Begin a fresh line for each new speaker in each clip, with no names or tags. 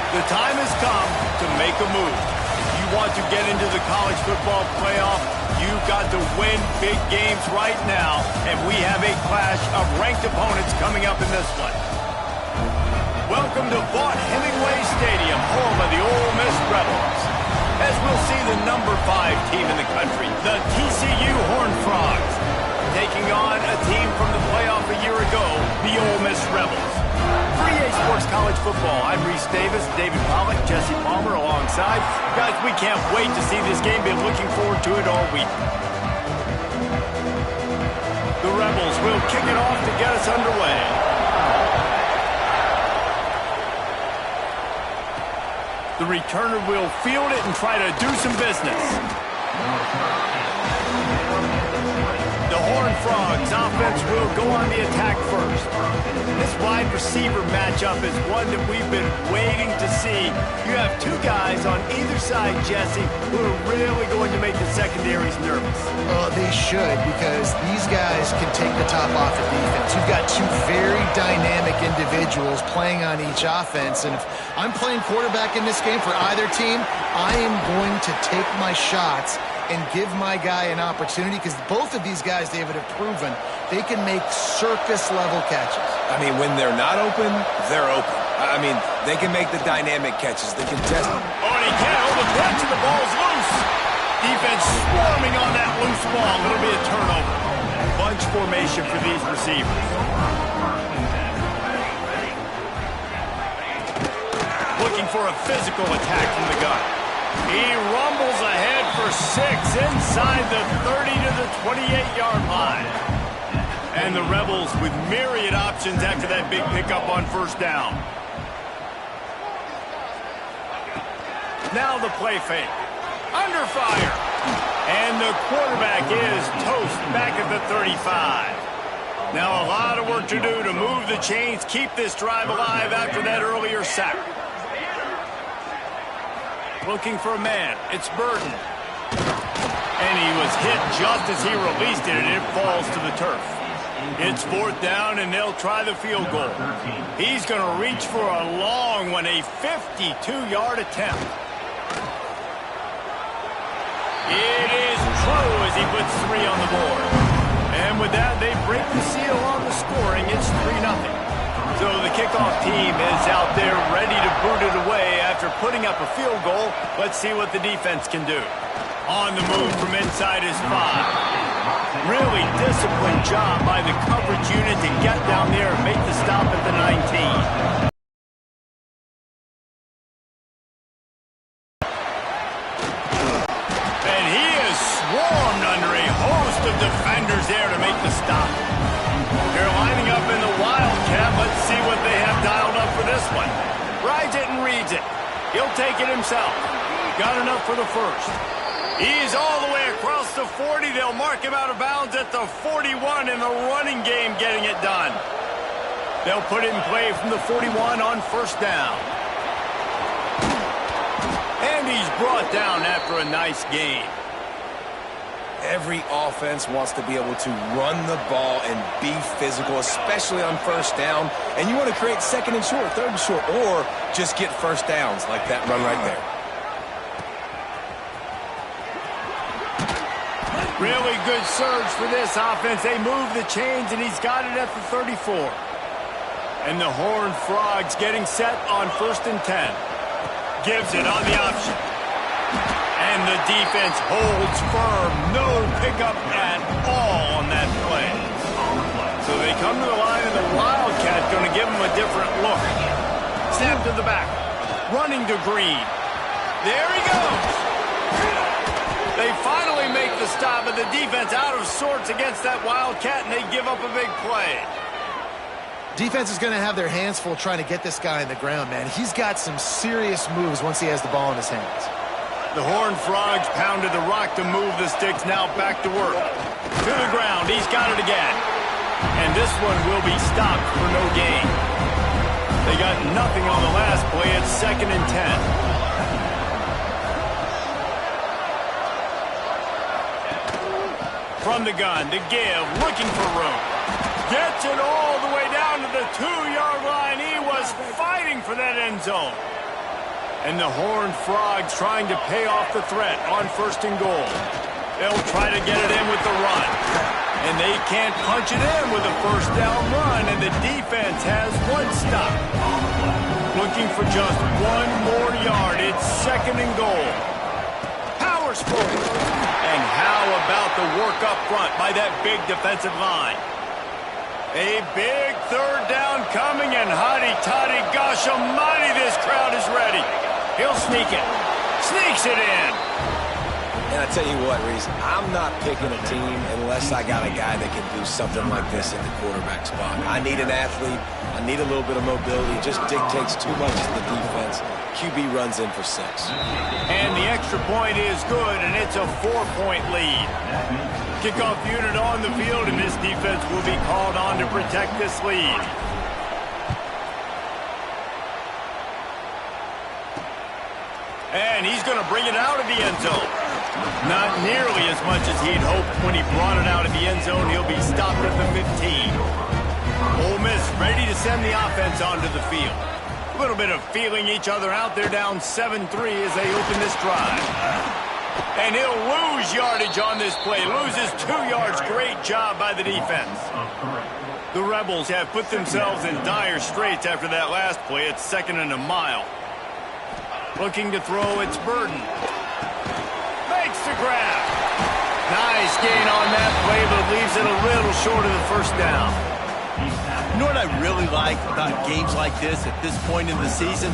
The time has come to make a move. You want to get into the college football playoff, you've got to win big games right now, and we have a clash of ranked opponents coming up in this one. Welcome to Vaught-Hemingway Stadium, home of the Ole Miss Rebels. As we'll see the number 5 team in the country, the TCU Horned Frogs, taking on a team from the playoff a year ago, the Ole Miss Rebels. 3A Sports College Football. I'm Reese Davis, David Pollack, Jesse Palmer alongside. Guys, we can't wait to see this game. Been looking forward to it all week. The Rebels will kick it off to get us underway. The returner will field it and try to do some business. The Horned Frogs offense will go on the attack first. This wide receiver matchup is one that we've been waiting to see. You have 2 guys on either side, Jesse, who are really going to make the secondaries nervous.
Well, they should, because these guys can take the top off the defense. You've got 2 very dynamic individuals playing on each offense, and if I'm playing quarterback in this game for either team, I am going to take my shots and give my guy an opportunity, because both of these guys, David, have proven they can make circus-level catches.
I mean, when they're not open, they're open. I mean, they can make the dynamic catches. They can test them.
Oh, and he can't hold the pitch, and the ball's loose. Defense swarming on that loose ball. It'll be a turnover. Bunch formation for these receivers. Looking for a physical attack from the gun. He rumbles ahead for 6 inside the 30 to the 28-yard line. And the Rebels with myriad options after that big pickup on first down. Now the play fake. Under fire. And the quarterback is toast back at the 35. Now a lot of work to do to move the chains, keep this drive alive after that earlier sack. Looking for a man. It's Burton. And he was hit just as he released it, and it falls to the turf. It's 4th down, and they'll try the field goal. He's going to reach for a long one, a 52-yard attempt. It is true as he puts 3 on the board. And with that, they break the seal on the scoring. It's 3-0. So the kickoff team is out there ready to boot it away after putting up a field goal. Let's see what the defense can do. On the move from inside his 5. Really disciplined job by the coverage unit to get down there and make the stop at the 19. And he is swarmed under a host of defenders there to make the stop. They're lining up in the Wildcat. Let's see what they have dialed up for this one. Rides it and reads it. He'll take it himself. Got enough for the first. He's all the way across the 40. They'll mark him out of bounds at the 41 in the running game, getting it done. They'll put it in play from the 41 on first down. And he's brought down after a nice gain.
Every offense wants to be able to run the ball and be physical, especially on first down. And you want to create 2nd and short, 3rd and short, or just get first downs like that run right there.
Really good surge for this offense. They move the chains, and he's got it at the 34. And the Horned Frogs getting set on 1st and 10. Gives it on the option. And the defense holds firm. No pickup at all on that play. So they come to the line, and the Wildcat going to give them a different look. Snap to the back. Running to Green. There he goes. They finally make the stop, but the defense out of sorts against that Wildcat, and they give up a big play.
Defense is going to have their hands full trying to get this guy on the ground, man. He's got some serious moves once he has the ball in his hands.
The Horned Frogs pounded the rock to move the sticks. Now back to work. To the ground. He's got it again. And this one will be stopped for no gain. They got nothing on the last play. It's 2nd and 10. From the gun to give. Looking for room. Gets it all the way down to the 2-yard line. He was fighting for that end zone. And the Horned Frogs trying to pay off the threat on 1st and goal. They'll try to get it in with the run. And they can't punch it in with a 1st down run, and the defense has 1 stop. Looking for just 1 more yard. It's 2nd and goal. Powers forward. And how about the work up front by that big defensive line? A big 3rd down coming, and hotty-toddy, gosh almighty, this crowd is ready. He'll sneak it. Sneaks it in.
And I tell you what, Reese, I'm not picking a team unless I got a guy that can do something like this at the quarterback spot. I need an athlete. I need a little bit of mobility. It just dictates too much to the defense. QB runs in for 6.
And the extra point is good, and it's a 4-point lead. Kickoff unit on the field, and this defense will be called on to protect this lead. And he's going to bring it out of the end zone. Not nearly as much as he'd hoped when he brought it out of the end zone. He'll be stopped at the 15. Ole Miss ready to send the offense onto the field. A little bit of feeling each other out. They're down 7-3 as they open this drive. And he'll lose yardage on this play. Loses 2 yards. Great job by the defense. The Rebels have put themselves in dire straits after that last play. It's 2nd and a mile. Looking to throw, it's Burden. Makes the grab. Nice gain on that play, but leaves it a little short of the 1st down.
You know what I really like about games like this at this point in the season?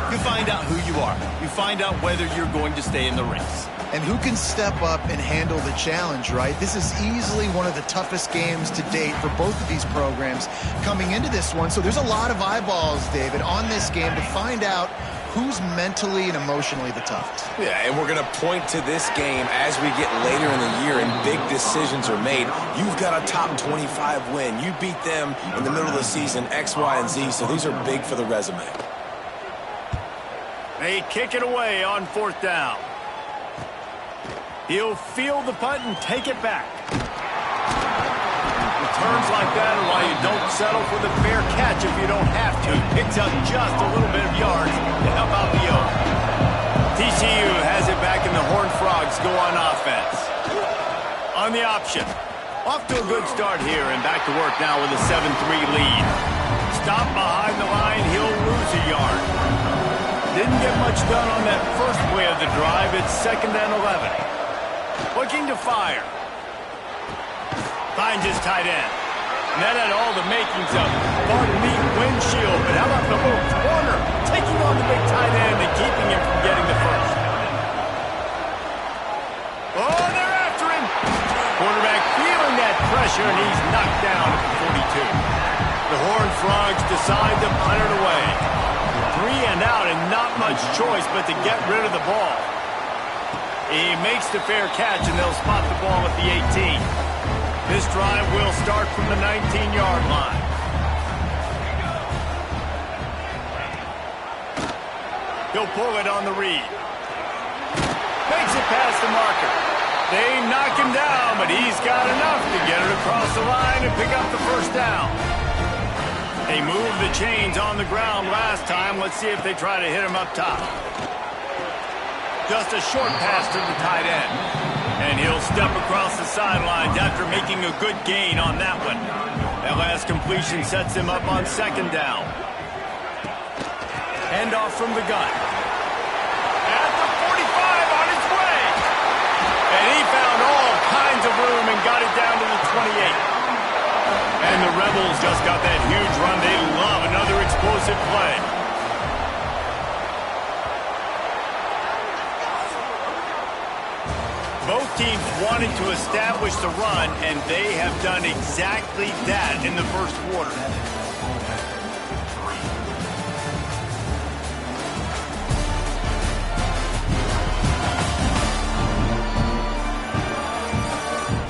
You find out who you are. You find out whether you're going to stay in the race.
And who can step up and handle the challenge, right? This is easily one of the toughest games to date for both of these programs coming into this one. So there's a lot of eyeballs, David, on this game to find out who's mentally and emotionally the toughest.
Yeah, and we're going to point to this game as we get later in the year and big decisions are made. You've got a top 25 win. You beat them in the middle of the season, X, Y, and Z, so these are big for the resume.
They kick it away on 4th down. He'll field the punt and take it back. Returns like that are why you don't settle for the fair catch if you don't have to. Picks up just a little bit of yards to help out the Oak. TCU has it back, and the Horned Frogs go on offense. On the option. Off to a good start here, and back to work now with a 7-3 lead. Stop behind the line, he'll lose a yard. Didn't get much done on that first play of the drive. It's 2nd and 11. Looking to fire. Finds his tight end. And that had all the makings of windshield. But how about the little corner taking on the big tight end and keeping him from getting the first? Oh, they're after him. Quarterback feeling that pressure, and he's knocked down at the 42. The Horned Frogs decide to punt it away. 3 and out, and not much choice but to get rid of the ball. He makes the fair catch, and they'll spot the ball at the 18. This drive will start from the 19-yard line. He'll pull it on the read. Makes it past the marker. They knock him down, but he's got enough to get it across the line and pick up the 1st down. They moved the chains on the ground last time. Let's see if they try to hit him up top. Just a short pass to the tight end. And he'll step across the sidelines after making a good gain on that one. That last completion sets him up on 2nd down. Handoff from the gun. At the 45 on its way. And he found all kinds of room and got it down to the 28. And the Rebels just got that huge run. They love another explosive play. Both teams wanted to establish the run, and they have done exactly that in the 1st quarter.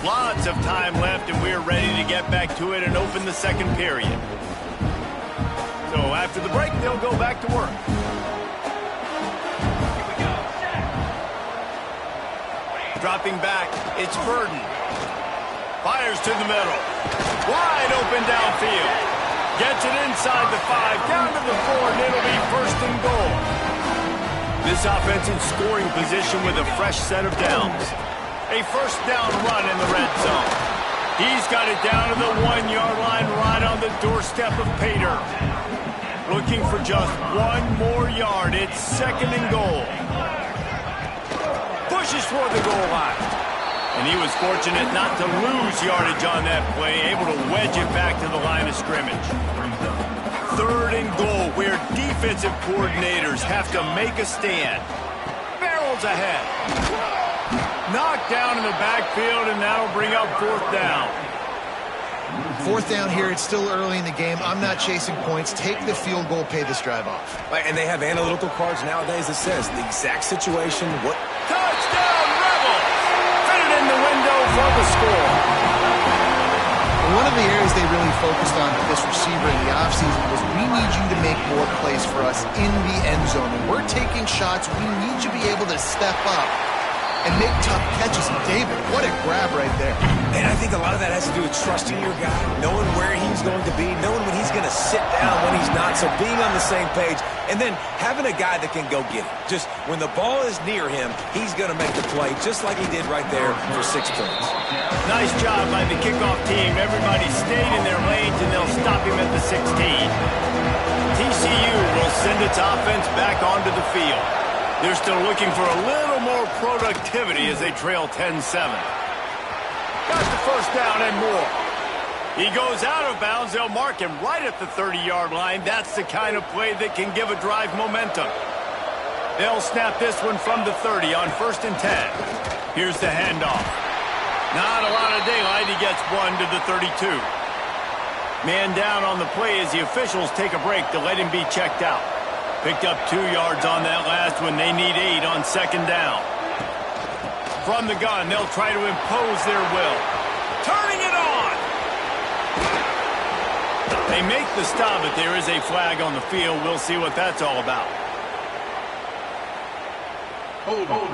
Lots of time left, and we're ready to get back to it and open the 2nd period. So after the break, they'll go back to work. Dropping back, it's Burden. Fires to the middle. Wide open downfield. Gets it inside the 5, down to the 4, and it'll be 1st and goal. This offense in scoring position with a fresh set of downs. A first down run in the red zone. He's got it down to the 1-yard line right on the doorstep of Pater. Looking for just one more yard. It's 2nd and goal. Pushes for the goal line. And he was fortunate not to lose yardage on that play, able to wedge it back to the line of scrimmage. 3rd and goal, where defensive coordinators have to make a stand. Barrels ahead. Knocked down in the backfield, and that'll bring up 4th down.
4th down here. It's still early in the game. I'm not chasing points. Take the field goal, pay this drive off.
And they have analytical cards nowadays that says the exact situation. What?
Touchdown, Rebels! Fit it in the window for the score.
One of the areas they really focused on with this receiver in the offseason was we need you to make more plays for us in the end zone. When we're taking shots, we need you to be able to step up and make tough catches. And David, what a grab right there.
And I think a lot of that has to do with trusting your guy, knowing where he's going to be, knowing when he's going to sit down, when he's not. So being on the same page, and then having a guy that can go get it. Just when the ball is near him, he's going to make the play, just like he did right there for 6 points.
Nice job by the kickoff team. Everybody stayed in their lanes, and they'll stop him at the 16. TCU will send its offense back onto the field. They're still looking for a little more productivity as they trail 10-7. Got the first down and more. He goes out of bounds. They'll mark him right at the 30-yard line. That's the kind of play that can give a drive momentum. They'll snap this one from the 30 on 1st and 10. Here's the handoff. Not a lot of daylight. He gets 1 to the 32. Man down on the play as the officials take a break to let him be checked out. Picked up 2 yards on that last one. They need 8 on 2nd down. From the gun, they'll try to impose their will. Turning it on! They make the stop, but there is a flag on the field. We'll see what that's all about.
Hold on.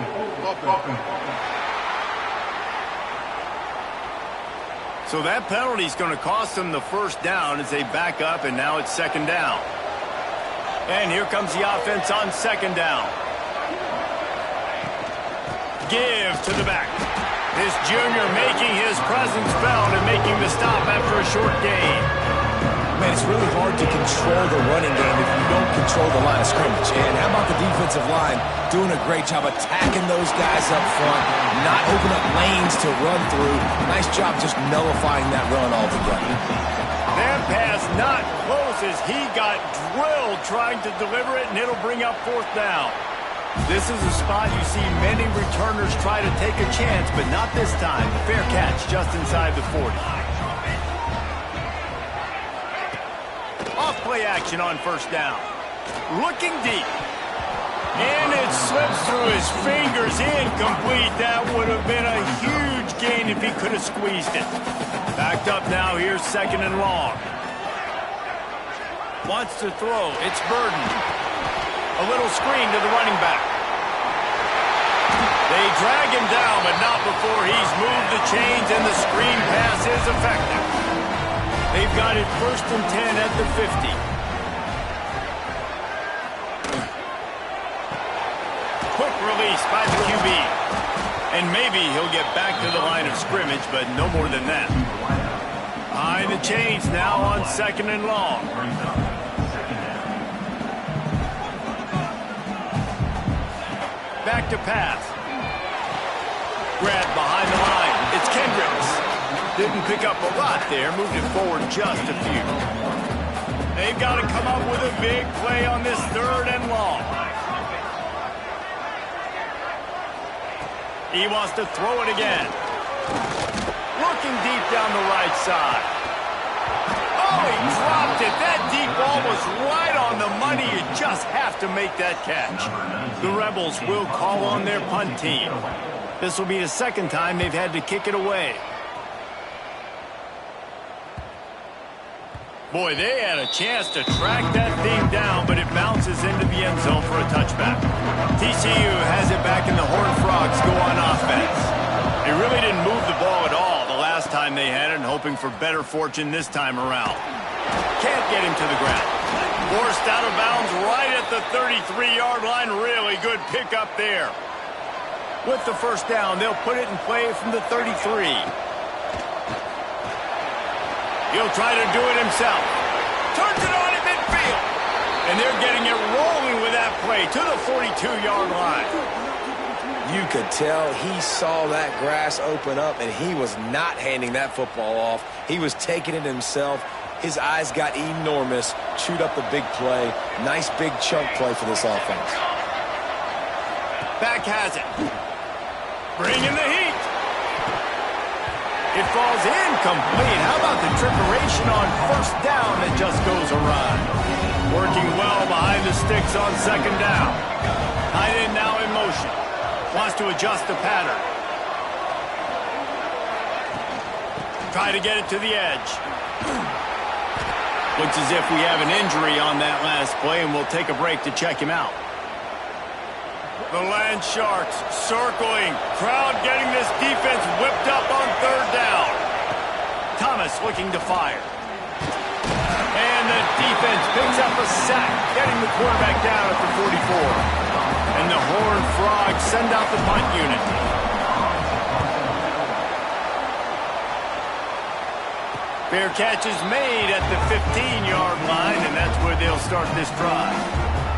So that penalty is going to cost them the first down as they back up, and now it's 2nd down. And here comes the offense on 2nd down. Give to the back. This junior making his presence felt and making the stop after a short gain.
Man, it's really hard to control the running game if you don't control the line of scrimmage. And how about the defensive line doing a great job attacking those guys up front, not opening up lanes to run through. Nice job just nullifying that run altogether.
That pass not close as he got drilled trying to deliver it, and it'll bring up 4th down. This is a spot you see many returners try to take a chance, but not this time. The fair catch just inside the 40. Off play action on 1st down. Looking deep. And it slips through his fingers, incomplete. That would have been a huge gain if he could have squeezed it. Backed up now, here's 2nd and long. Wants to throw, it's Burden. A little screen to the running back. They drag him down, but not before he's moved the chains, and the screen pass is effective. They've got it 1st and 10 at the 50. Quick release by the QB. And maybe he'll get back to the line of scrimmage, but no more than that. Behind the chains now on 2nd and long. Back to pass. Grab behind the line. It's Kendricks. Didn't pick up a lot there. Moved it forward just a few. They've got to come up with a big play on this 3rd and long. He wants to throw it again. Looking deep down the right side. Oh, he dropped it. That deep ball was right on the money. You just have to make that catch. The Rebels will call on their punt team. This will be the 2nd time they've had to kick it away. Boy, they had a chance to track that thing down, but it bounces into the end zone for a touchback. TCU has it back, and the Horned Frogs go on offense. They really didn't move the ball at all the last time they had it, and hoping for better fortune this time around. Can't get him to the ground. Forced out of bounds right at the 33-yard line. Really good pickup there. With the first down, they'll put it in play from the 33. He'll try to do it himself. Turns it on at midfield. And they're getting it rolling with that play to the 42-yard line.
You could tell he saw that grass open up, and he was not handing that football off. He was taking it himself. His eyes got enormous, chewed up the big play. Nice big chunk play for this offense.
Back has it. Bring in the heat. It falls incomplete. How about the trickeration on first down that just goes awry? Working well behind the sticks on second down. Tight end now in motion. Wants to adjust the pattern. Try to get it to the edge. Looks as if we have an injury on that last play, and we'll take a break to check him out. The Land Sharks circling. Crowd getting this defense whipped up on third down. Thomas looking to fire. And the defense picks up a sack, getting the quarterback down at the 44. And the Horned Frogs send out the punt unit. Fair catch is made at the 15-yard line, and that's where they'll start this drive.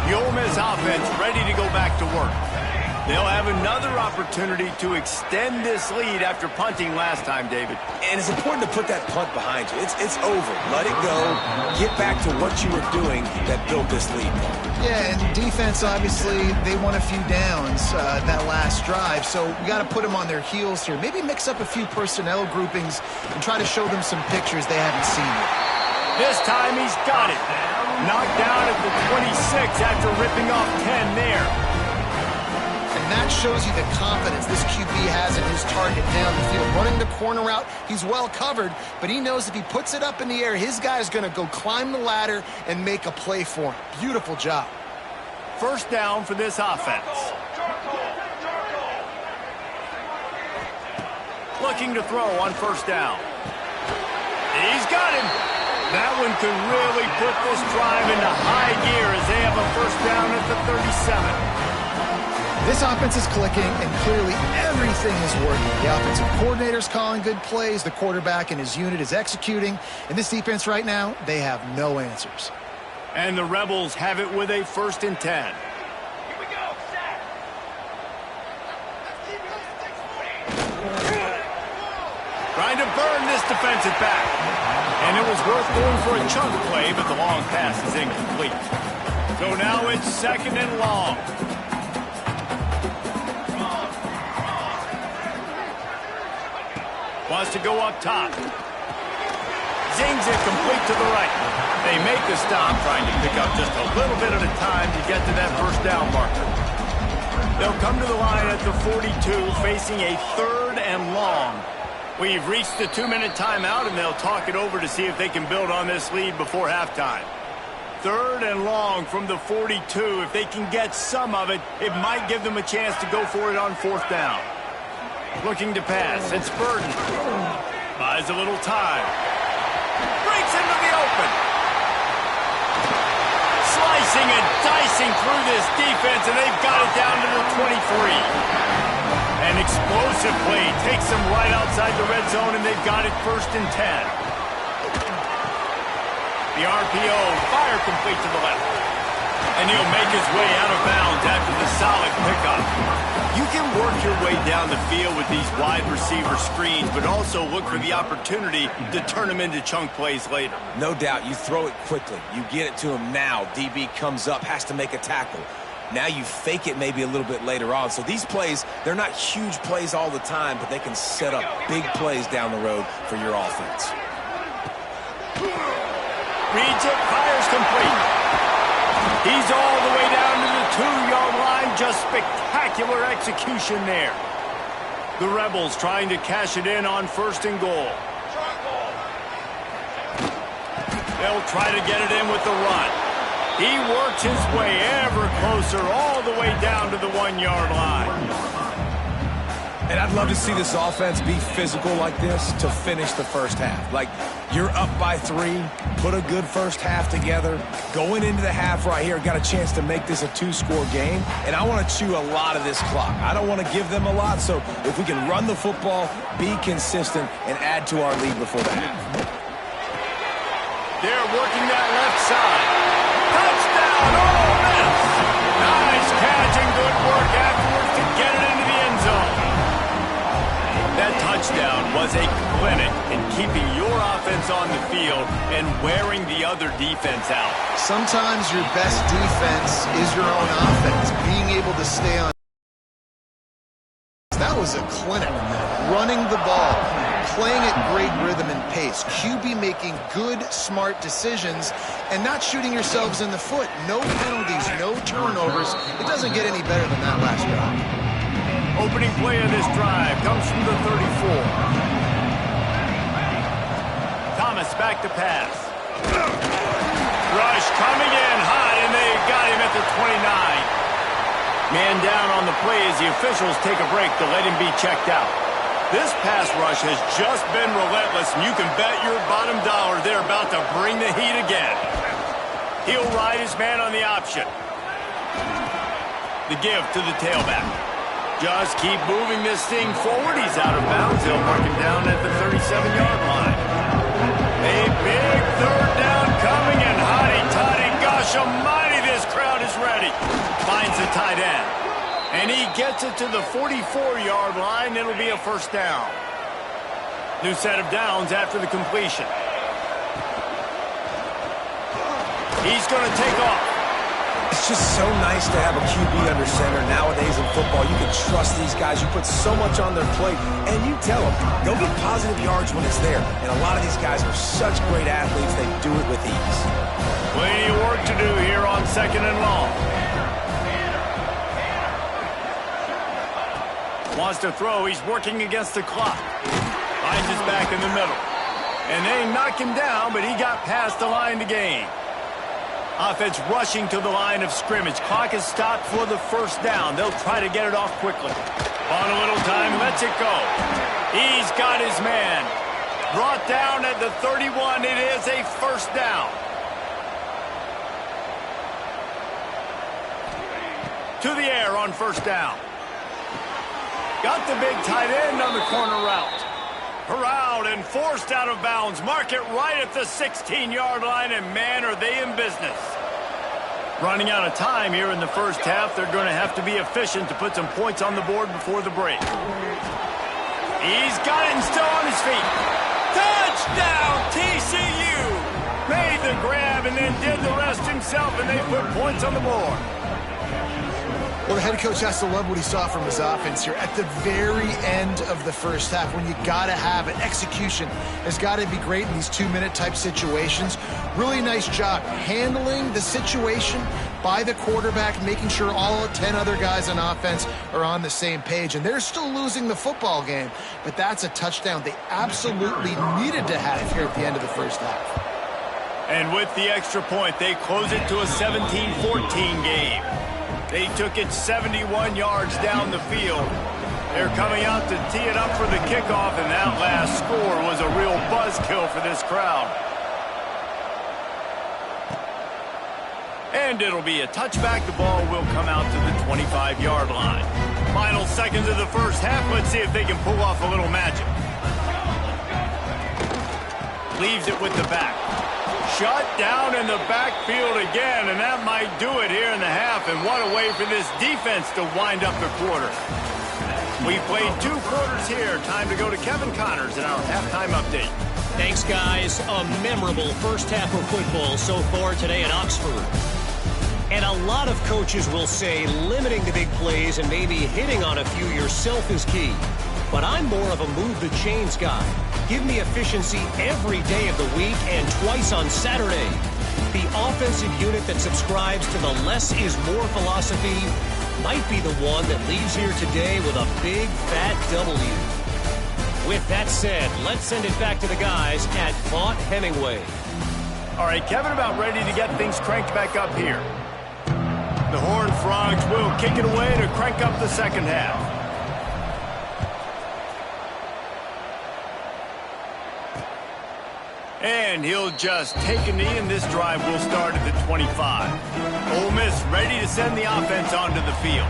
The Ole Miss offense ready to go back to work. They'll have another opportunity to extend this lead after punting last time, David.
And it's important to put that punt behind you. It's over. Let it go. Get back to what you were doing that built this lead.
Yeah, and defense, obviously, they won a few downs that last drive, so we got to put them on their heels here. Maybe mix up a few personnel groupings and try to show them some pictures they haven't seen yet.
This time he's got it. Knocked down at the 26 after ripping off 10 there.
And that shows you the confidence this QB has in his target down the field. Running the corner route, he's well covered, but he knows if he puts it up in the air, his guy is going to go climb the ladder and make a play for him. Beautiful job.
First down for this offense. Looking to throw on first down. He's got him. That one could really put this drive into high gear as they have a first down at the 37.
This offense is clicking, and clearly everything is working. The offensive coordinator's calling good plays, the quarterback and his unit is executing, and this defense right now, they have no answers.
And the Rebels have it with a 1st and 10.
Here we go, set.
Trying to burn this defensive back. And it was worth going for a chunk play, but the long pass is incomplete. So now it's 2nd and long. Wants to go up top. Zings it complete to the right. They make the stop, trying to pick up just a little bit at a time to get to that first down marker. They'll come to the line at the 42, facing a 3rd and long. We've reached the 2-minute timeout, and they'll talk it over to see if they can build on this lead before halftime. 3rd and long from the 42. If they can get some of it, it might give them a chance to go for it on 4th down. Looking to pass. It's Burden. Buys a little time. Breaks into the open. Slicing and dicing through this defense, and they've got it down to the 23. An explosive play takes them right outside the red zone, and they've got it 1st and 10. The RPO, fire complete to the left. And he'll make his way out of bounds after the solid pickup. You can work your way down the field with these wide receiver screens, but also look for the opportunity to turn them into chunk plays later.
No doubt, you throw it quickly. You get it to him now. DB comes up, has to make a tackle. Now you fake it maybe a little bit later on. So these plays, they're not huge plays all the time, but they can set up big plays down the road for your offense.
Reads it, fires complete. He's all the way down to the 2-yard line. Just spectacular execution there. The Rebels trying to cash it in on 1st and goal. They'll try to get it in with the run. He works his way ever closer all the way down to the 1-yard line.
And I'd love to see this offense be physical like this to finish the first half. Like, you're up by 3, put a good first half together. Going into the half right here, got a chance to make this a 2-score game, and I want to chew a lot of this clock. I don't want to give them a lot, so if we can run the football, be consistent, and add to our lead before the half.
They're working that left side. Touchdown! Oh, miss! Nice catch and good work afterwards to get it into the end zone. That touchdown was a clinic in keeping your offense on the field and wearing the other defense out.
Sometimes your best defense is your own offense. Being able to stay on. That was a clinic. Running the ball, playing at great rhythm and pace. QB making good, smart decisions and not shooting yourselves in the foot. No penalties, no turnovers. It doesn't get any better than that last drive.
Opening play of this drive comes from the 34. Thomas back to pass. Rush coming in hot, and they got him at the 29. Man down on the play as the officials take a break to let him be checked out. This pass rush has just been relentless, and you can bet your bottom dollar they're about to bring the heat again. He'll ride his man on the option. The give to the tailback. Just keep moving this thing forward. He's out of bounds. They'll mark him down at the 37-yard line. A big third down coming, and hotty-toddy, gosh almighty, this crowd is ready. Finds the tight end. And he gets it to the 44-yard line. It'll be a first down. New set of downs after the completion. He's going to take off.
It's just so nice to have a QB under center nowadays in football. You can trust these guys. You put so much on their plate, and you tell them, go get positive yards when it's there. And a lot of these guys are such great athletes, they do it with ease.
Plenty of work to do here on 2nd and long. Wants to throw. He's working against the clock. Finds his back in the middle. And they knock him down, but he got past the line to gain. Offense rushing to the line of scrimmage. Clock is stopped for the first down. They'll try to get it off quickly. On a little time, lets it go. He's got his man. Brought down at the 31. It is a first down. To the air on first down. Got the big tight end on the corner route. Corralled and forced out of bounds. Mark it right at the 16-yard line, and man, are they in business. Running out of time here in the first half. They're going to have to be efficient to put some points on the board before the break. He's got it and still on his feet. Touchdown, TCU! Made the grab and then did the rest himself, and they put points on the board.
Well, the head coach has to love what he saw from his offense here at the very end of the first half when you got to have it. Execution has got to be great in these 2-minute type situations. Really nice job handling the situation by the quarterback, making sure all 10 other guys on offense are on the same page. And they're still losing the football game, but that's a touchdown they absolutely needed to have here at the end of the first half.
And with the extra point, they close it to a 17-14 game. They took it 71 yards down the field. They're coming out to tee it up for the kickoff, and that last score was a real buzzkill for this crowd. And it'll be a touchback. The ball will come out to the 25-yard line. Final seconds of the first half. Let's see if they can pull off a little magic. Leaves it with the back. Shut down in the backfield again, and that might do it here in the half. And what a way for this defense to wind up the quarter. We played 2 quarters here. Time to go to Kevin Connors in our halftime update.
Thanks, guys. A memorable first half of football so far today at Oxford. And a lot of coaches will say limiting the big plays and maybe hitting on a few yourself is key. But I'm more of a move the chains guy. Give me efficiency every day of the week and twice on Saturday. The offensive unit that subscribes to the less is more philosophy might be the one that leaves here today with a big fat W. With that said, let's send it back to the guys at Vaught Hemingway.
All right, Kevin, about ready to get things cranked back up here. The Horned Frogs will kick it away to crank up the second half. And he'll just take a knee, and this drive will start at the 25. Ole Miss ready to send the offense onto the field.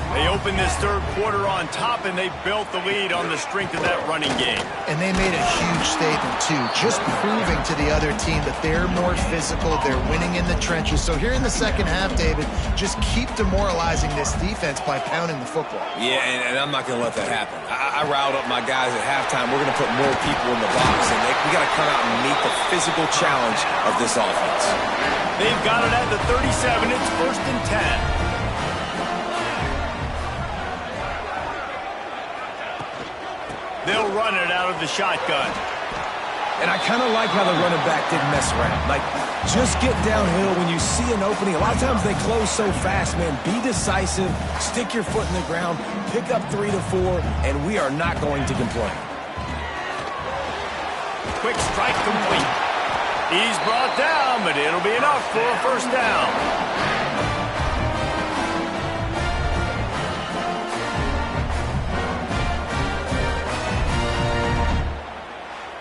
They opened this third quarter on top, and they built the lead on the strength of that running game.
And they made a huge statement, too, just proving to the other team that they're more physical, they're winning in the trenches. So here in the second half, David, just keep demoralizing this defense by pounding the football.
Yeah, and I'm not going to let that happen. I riled up my guys at halftime. We're going to put more people in the box, and we got to come out and meet the physical challenge of this offense.
They've got it at the 37. It's 1st and 10. They'll run it out of the shotgun.
And I kind of like how the running back didn't mess around. Like, just get downhill when you see an opening. A lot of times they close so fast, man. Be decisive, stick your foot in the ground, pick up 3 to 4, and we are not going to complain.
Quick strike complete. He's brought down, but it'll be enough for a first down.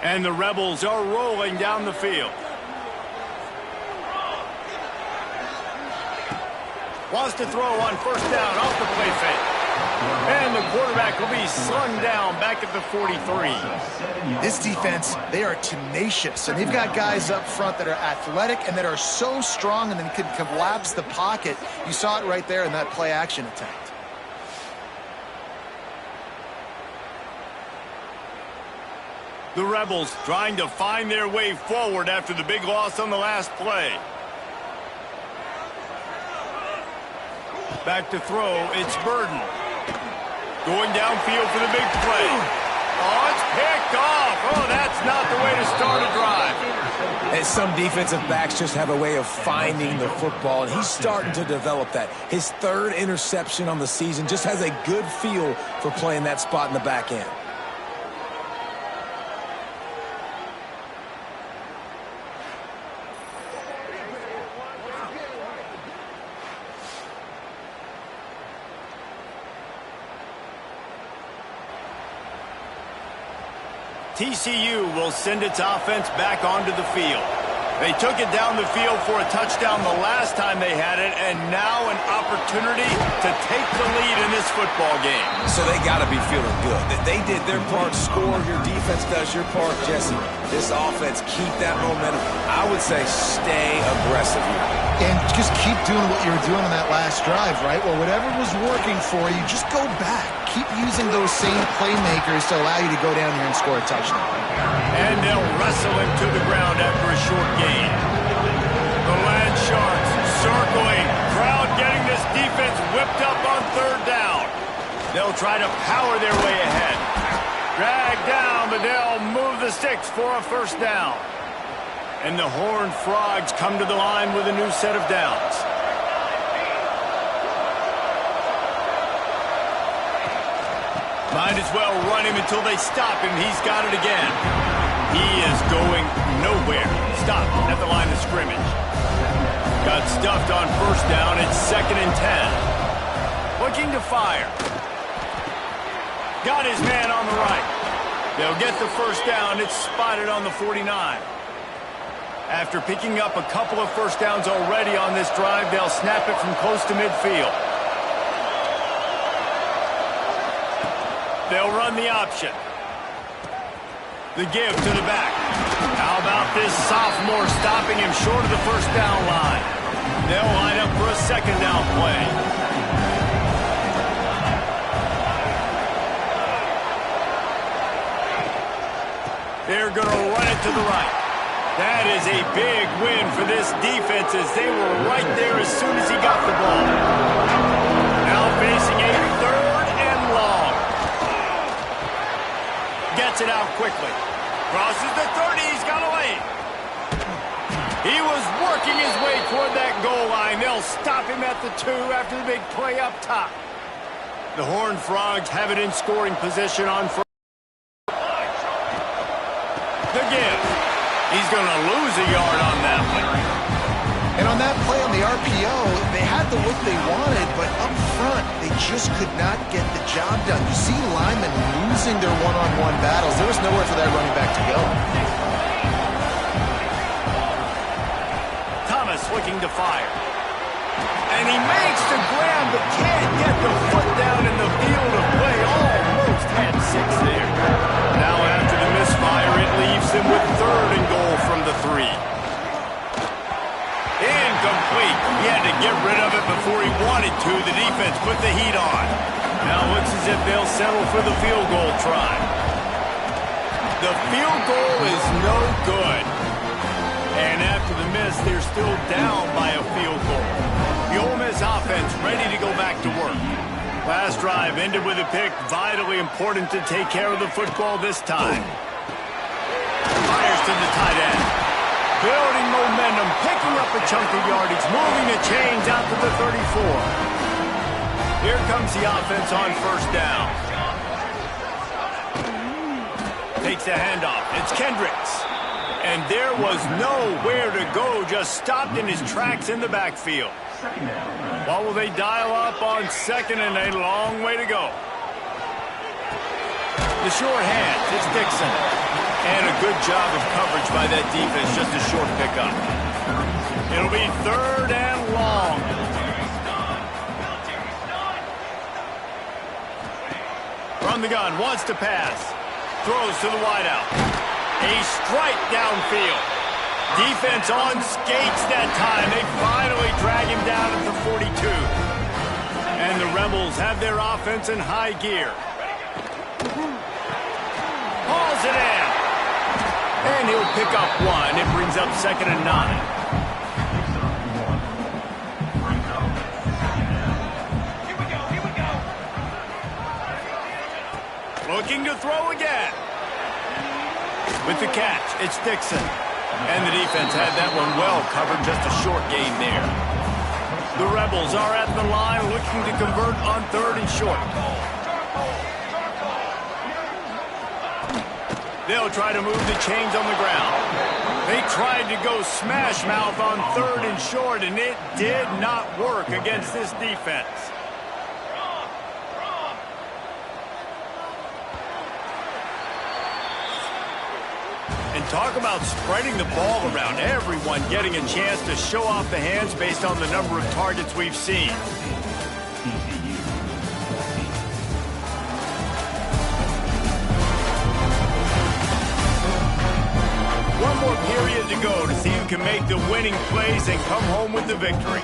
And the Rebels are rolling down the field. Wants to throw on first down off the play fake. And the quarterback will be slung down back at the 43.
This defense, they are tenacious, and they've got guys up front that are athletic and that are so strong and then can collapse the pocket. You saw it right there in that play-action attempt.
The Rebels trying to find their way forward after the big loss on the last play. Back to throw, it's Burden. Going downfield for the big play. Oh, it's picked off. Oh, that's not the way to start a drive.
And some defensive backs just have a way of finding the football, and he's starting to develop that. His 3rd interception on the season, just has a good feel for playing that spot in the back end.
TCU will send its offense back onto the field. They took it down the field for a touchdown the last time they had it, and now an opportunity to take the lead in this football game.
So they got to be feeling good. They did their part, score. Your defense does your part, Jesse. This offense, keep that momentum. I would say stay aggressive here.
And just keep doing what you were doing on that last drive, right? Well, whatever was working for you, just go back. Keep using those same playmakers to allow you to go down here and score a touchdown.
And they'll wrestle him to the ground after a short gain. The Land Sharks circling. Crowd getting this defense whipped up on 3rd down. They'll try to power their way ahead. Drag down, but they'll move the sticks for a first down. And the Horned Frogs come to the line with a new set of downs. Might as well run him until they stop him. He's got it again. He is going nowhere. Stop at the line of scrimmage. Got stuffed on first down. It's 2nd and 10. Looking to fire. Got his man on the right. They'll get the first down. It's spotted on the 49. After picking up a couple of first downs already on this drive, they'll snap it from close to midfield. They'll run the option. The give to the back. How about this sophomore stopping him short of the first down line? They'll line up for a second down play. They're going to run it to the right. That is a big win for this defense as they were right there as soon as he got the ball. Now facing a 3rd and long. Gets it out quickly. Crosses the 30. He's got a lane. He was working his way toward that goal line. They'll stop him at the 2 after the big play up top. The Horned Frogs have it in scoring position on first. The give. He's going to lose a yard on that one.
And on that play on the RPO, they had the look they wanted, but up front, they just could not get the job done. You see linemen losing their one-on-one battles. There was nowhere for that running back to go.
looking to fire. And he makes the grab, but can't get the foot down in the field of play. Almost had 6 there. Now after the misfire, it leaves him with 3rd and goal from the 3. Incomplete. He had to get rid of it before he wanted to. The defense put the heat on. Now it looks as if they'll settle for the field goal try. The field goal is no good. And after the miss, they're still down by a field goal. The Ole Miss offense ready to go back to work. Last drive ended with a pick. Vitally important to take care of the football this time. Fires to the tight end. Building momentum, picking up a chunk of yardage, moving the chains out to the 34. Here comes the offense on 1st down. Takes the handoff. It's Kendricks. And there was nowhere to go, just stopped in his tracks in the backfield. What will they dial up on 2nd and a long way to go? The short hands, it's Dixon. And a good job of coverage by that defense, just a short pickup. It'll be 3rd and long. From the gun, wants to pass. Throws to the wideout. A strike downfield. Defense on skates that time. They finally drag him down at the 42. And the Rebels have their offense in high gear. Hauls it in. And he'll pick up 1. It brings up 2nd and 9. Looking to throw again. With the catch, it's Dixon. And the defense had that one well covered, just a short gain there. The Rebels are at the line looking to convert on 3rd and short. They'll try to move the chains on the ground. They tried to go smash mouth on 3rd and short, and it did not work against this defense. And talk about spreading the ball around. Everyone getting a chance to show off the hands based on the number of targets we've seen. One more period to go to see who can make the winning plays and come home with the victory.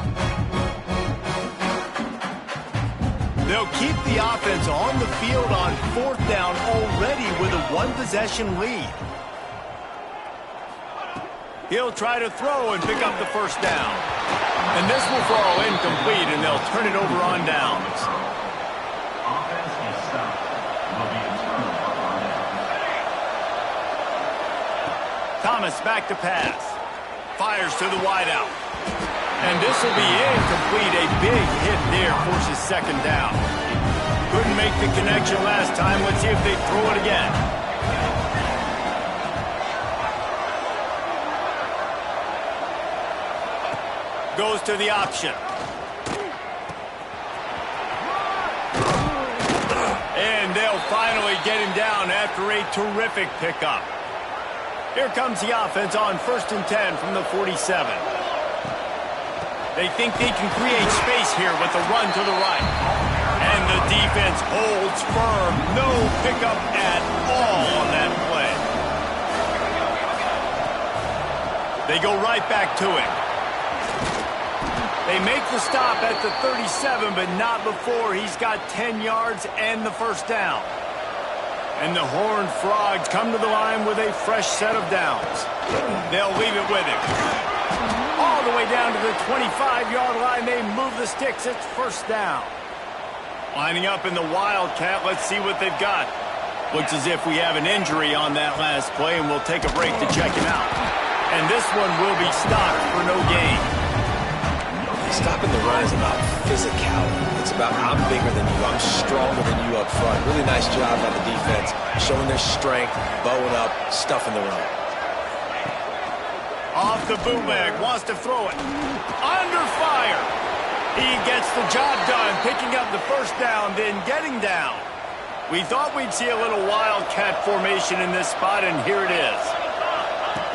They'll keep the offense on the field on 4th down already with a 1-possession lead. He'll try to throw and pick up the 1st down. And this will fall incomplete, and they'll turn it over on downs. Thomas back to pass. Fires to the wideout. And this will be incomplete. A big hit there forces 2nd down. Couldn't make the connection last time. Let's see if they throw it again. Goes to the option. And they'll finally get him down after a terrific pickup. Here comes the offense on 1st and 10 from the 47. They think they can create space here with a run to the right. And the defense holds firm. No pickup at all on that play. They go right back to it. They make the stop at the 37, but not before he's got 10 yards and the 1st down. And the Horned Frogs come to the line with a fresh set of downs. They'll leave it with him. All the way down to the 25-yard line, they move the sticks. It's 1st down. Lining up in the Wildcat, let's see what they've got. Looks as if we have an injury on that last play, and we'll take a break to check him out. And this one will be stopped for no gain.
Stopping the run is about physicality. It's about I'm bigger than you, I'm stronger than you up front. Really nice job by the defense, showing their strength, bowing up, stuffing the run.
Off the bootleg, wants to throw it. Under fire. He gets the job done, picking up the 1st down, then getting down. We thought we'd see a little Wildcat formation in this spot, and here it is.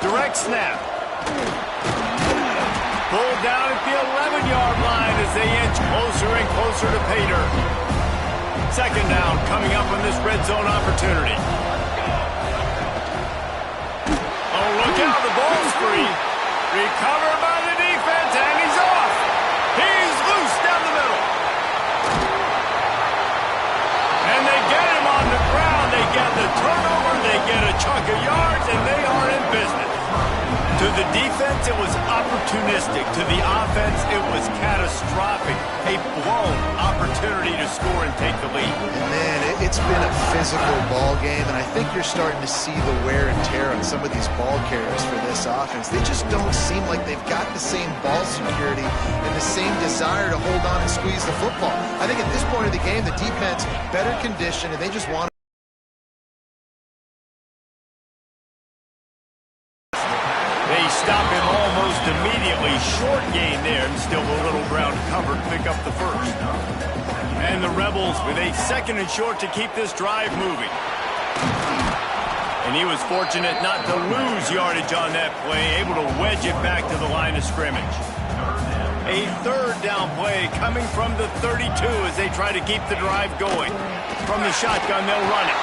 Direct snap. Pulled down at the 11-yard line as they inch closer and closer to pay dirt. Second down coming up on this red zone opportunity. Oh, look out, the ball's free. Recovered by the defense, and he's off. He's loose down the middle. And they get him on the ground. They get the turnover, they get a chunk of yards, and they are in business. To the defense, it was opportunistic. To the offense, it was catastrophic. A blown opportunity to score and take the lead.
And man, it's been a physical ball game, and I think you're starting to see the wear and tear on some of these ball carriers for this offense. They just don't seem like they've got the same ball security and the same desire to hold on and squeeze the football. I think at this point of the game, the defense better conditioned, and they just want
stop him almost immediately. Short gain there, and still a little ground covered. Pick up the first. And the Rebels with a second and short to keep this drive moving. And he was fortunate not to lose yardage on that play, able to wedge it back to the line of scrimmage. A third down play coming from the 32 as they try to keep the drive going. From the shotgun, they'll run it.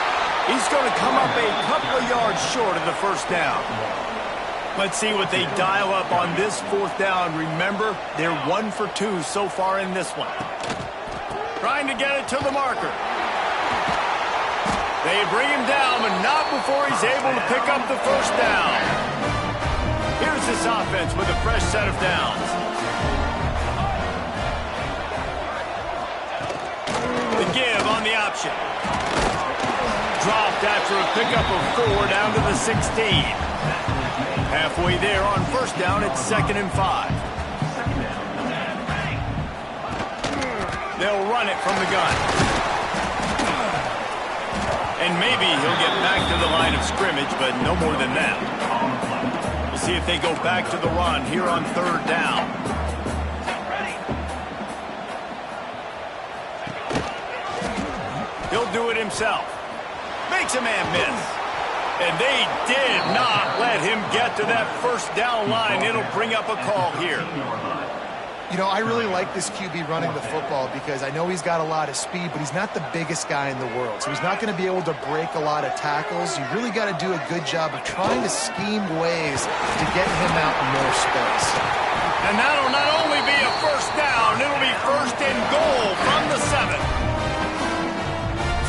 He's going to come up a couple of yards short of the first down. Let's see what they dial up on this fourth down. Remember, they're 1 for 2 so far in this one. Trying to get it to the marker. They bring him down, but not before he's able to pick up the first down. Here's this offense with a fresh set of downs. The give on the option. Dropped after a pickup of 4 down to the 16. Halfway there on first down, it's 2nd and 5. They'll run it from the gun. And maybe he'll get back to the line of scrimmage, but no more than that. We'll see if they go back to the run here on third down. He'll do it himself. Makes a man miss. And they did not let him get to that first down line. It'll bring up a call here.
You know, I really like this QB running the football because I know he's got a lot of speed, but he's not the biggest guy in the world. So he's not going to be able to break a lot of tackles. You really got to do a good job of trying to scheme ways to get him out in more space.
And that'll not only be a first down, it'll be 1st and goal from the 7.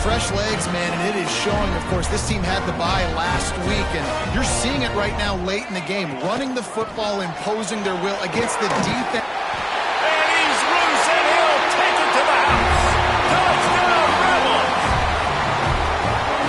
Fresh legs, man, and it is showing. Of course, this team had the bye last week, and you're seeing it right now late in the game. Running the football, imposing their will against the defense.
And he's loose, and he'll take it to the house. Touchdown, Rebels!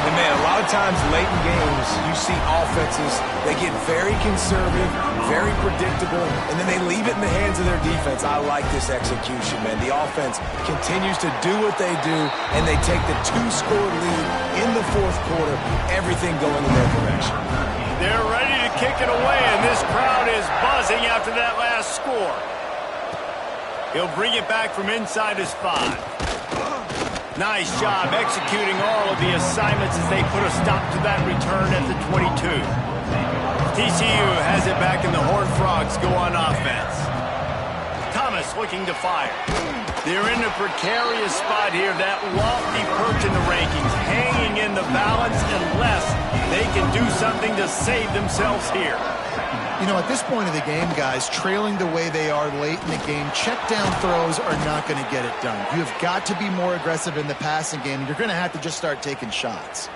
And man, a lot of times late in games, you see offenses, they get very conservative, very predictable, and then they leave it in the hands of their defense. I like this execution, man. The offense continues to do what they do, and they take the 2-score lead in the fourth quarter, everything going in their direction.
They're ready to kick it away, and this crowd is buzzing after that last score. He'll bring it back from inside his 5. Nice job executing all of the assignments as they put a stop to that return at the 22. TCU has it back, and the Horned Frogs go on offense. Thomas looking to fire. They're in a precarious spot here, that lofty perch in the rankings, hanging in the balance unless they can do something to save themselves here.
You know, at this point of the game, guys, trailing the way they are late in the game, check down throws are not going to get it done. You have got to be more aggressive in the passing game. You're going to have to just start taking shots.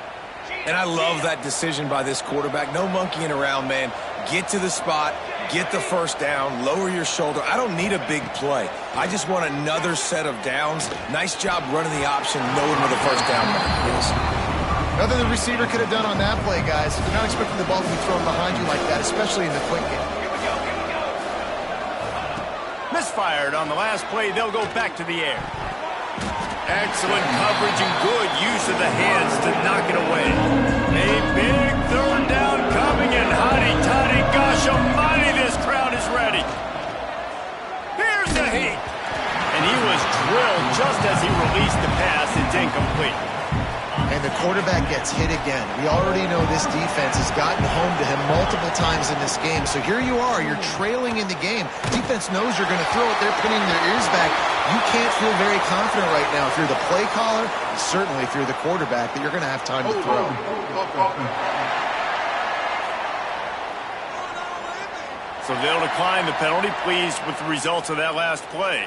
And I love that decision by this quarterback. No monkeying around, man. Get to the spot, get the first down, lower your shoulder. I don't need a big play. I just want another set of downs. Nice job running the option, knowing where the first down is.
Nothing the receiver could have done on that play, guys. You're not expecting the ball to be thrown behind you like that, especially in the quick game.
Misfired on the last play. They'll go back to the air. Excellent coverage and good use of the hands to knock it away. A big third down coming, and hotty-toddy, gosh almighty, this crowd is ready. Here's the heat. And he was drilled just as he released the pass. It's incomplete.
And and the quarterback gets hit again. We already know this defense has gotten home to him multiple times in this game. So here you are, you're trailing in the game. Defense knows you're going to throw it. They're pinning their ears back. You can't feel very confident right now if you're the play caller, and certainly if you're the quarterback, that you're going to have time to throw.
So they'll decline the penalty, pleased with the results of that last play.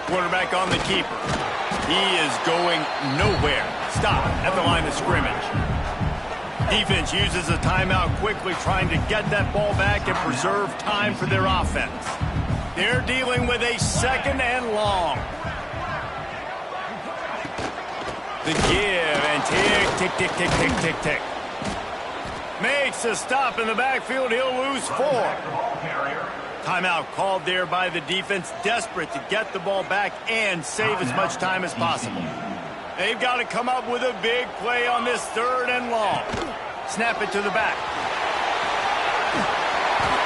Quarterback on the keeper. He is going nowhere. Stop at the line of scrimmage. Defense uses a timeout quickly, trying to get that ball back and preserve time for their offense. They're dealing with a 2nd and long. The give and tick, tick, tick, tick, tick, tick, tick. Makes a stop in the backfield. He'll lose 4. Timeout called there by the defense, desperate to get the ball back and save as much time as possible. They've got to come up with a big play on this 3rd and long. Snap it to the back.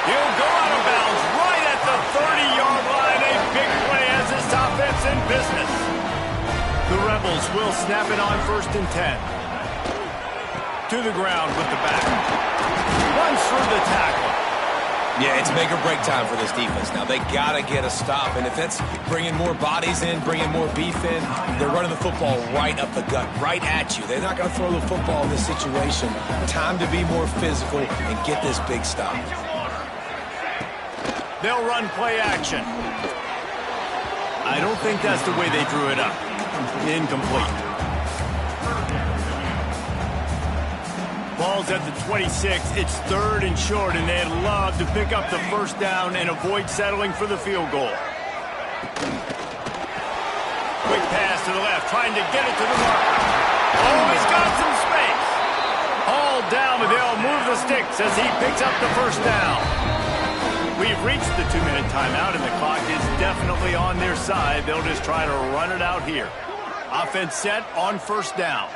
He'll go out of bounds right at the 30-yard line. A big play as this offense in business. The Rebels will snap it on 1st and 10. To the ground with the back. Runs through the tackle.
Yeah, it's make or break time for this defense. Now, they got to get a stop, and if that's bringing more bodies in, bringing more beef in, they're running the football right up the gut, right at you. They're not going to throw the football in this situation. Time to be more physical and get this big stop.
They'll run play action. I don't think that's the way they drew it up. Incomplete. Ball's at the 26. It's 3rd and short, and they'd love to pick up the 1st down and avoid settling for the field goal. Quick pass to the left, trying to get it to the marker. Oh, he's got some space. All down, but they'll move the sticks as he picks up the 1st down. We've reached the 2-minute timeout, and the clock is definitely on their side. They'll just try to run it out here. Offense set on 1st down.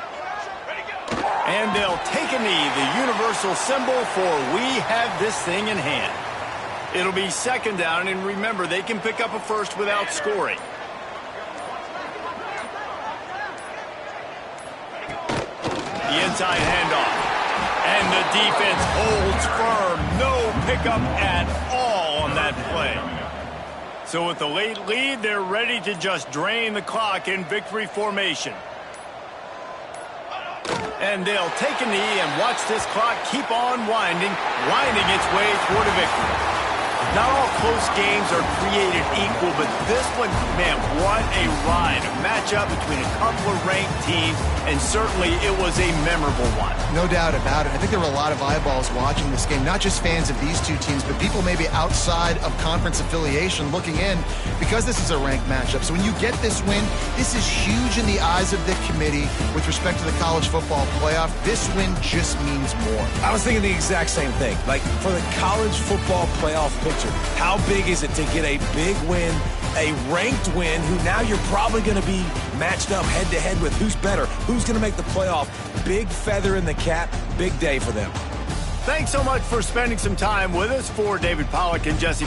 And they'll take a knee, the universal symbol for we have this thing in hand. It'll be 2nd down, and remember, they can pick up a 1st without scoring. The inside handoff. And the defense holds firm. No pickup at all on that play. So with the late lead, they're ready to just drain the clock in victory formation. And they'll take a knee and watch this clock keep on winding its way toward a victory. Not all close games are created equal, but this one, man, what a ride. A matchup between a couple of ranked teams, and certainly it was a memorable one.
No doubt about it. I think there were a lot of eyeballs watching this game, not just fans of these two teams, but people maybe outside of conference affiliation looking in, because this is a ranked matchup. So when you get this win, this is huge in the eyes of the committee with respect to the college football playoff. This win just means more.
I was thinking the exact same thing. Like, for the college football playoff picture, how big is it to get a big win, a ranked win, who now you're probably going to be matched up head-to-head with who's better, who's going to make the playoff. Big feather in the cap, big day for them.
Thanks so much for spending some time with us. For David Pollack and Jesse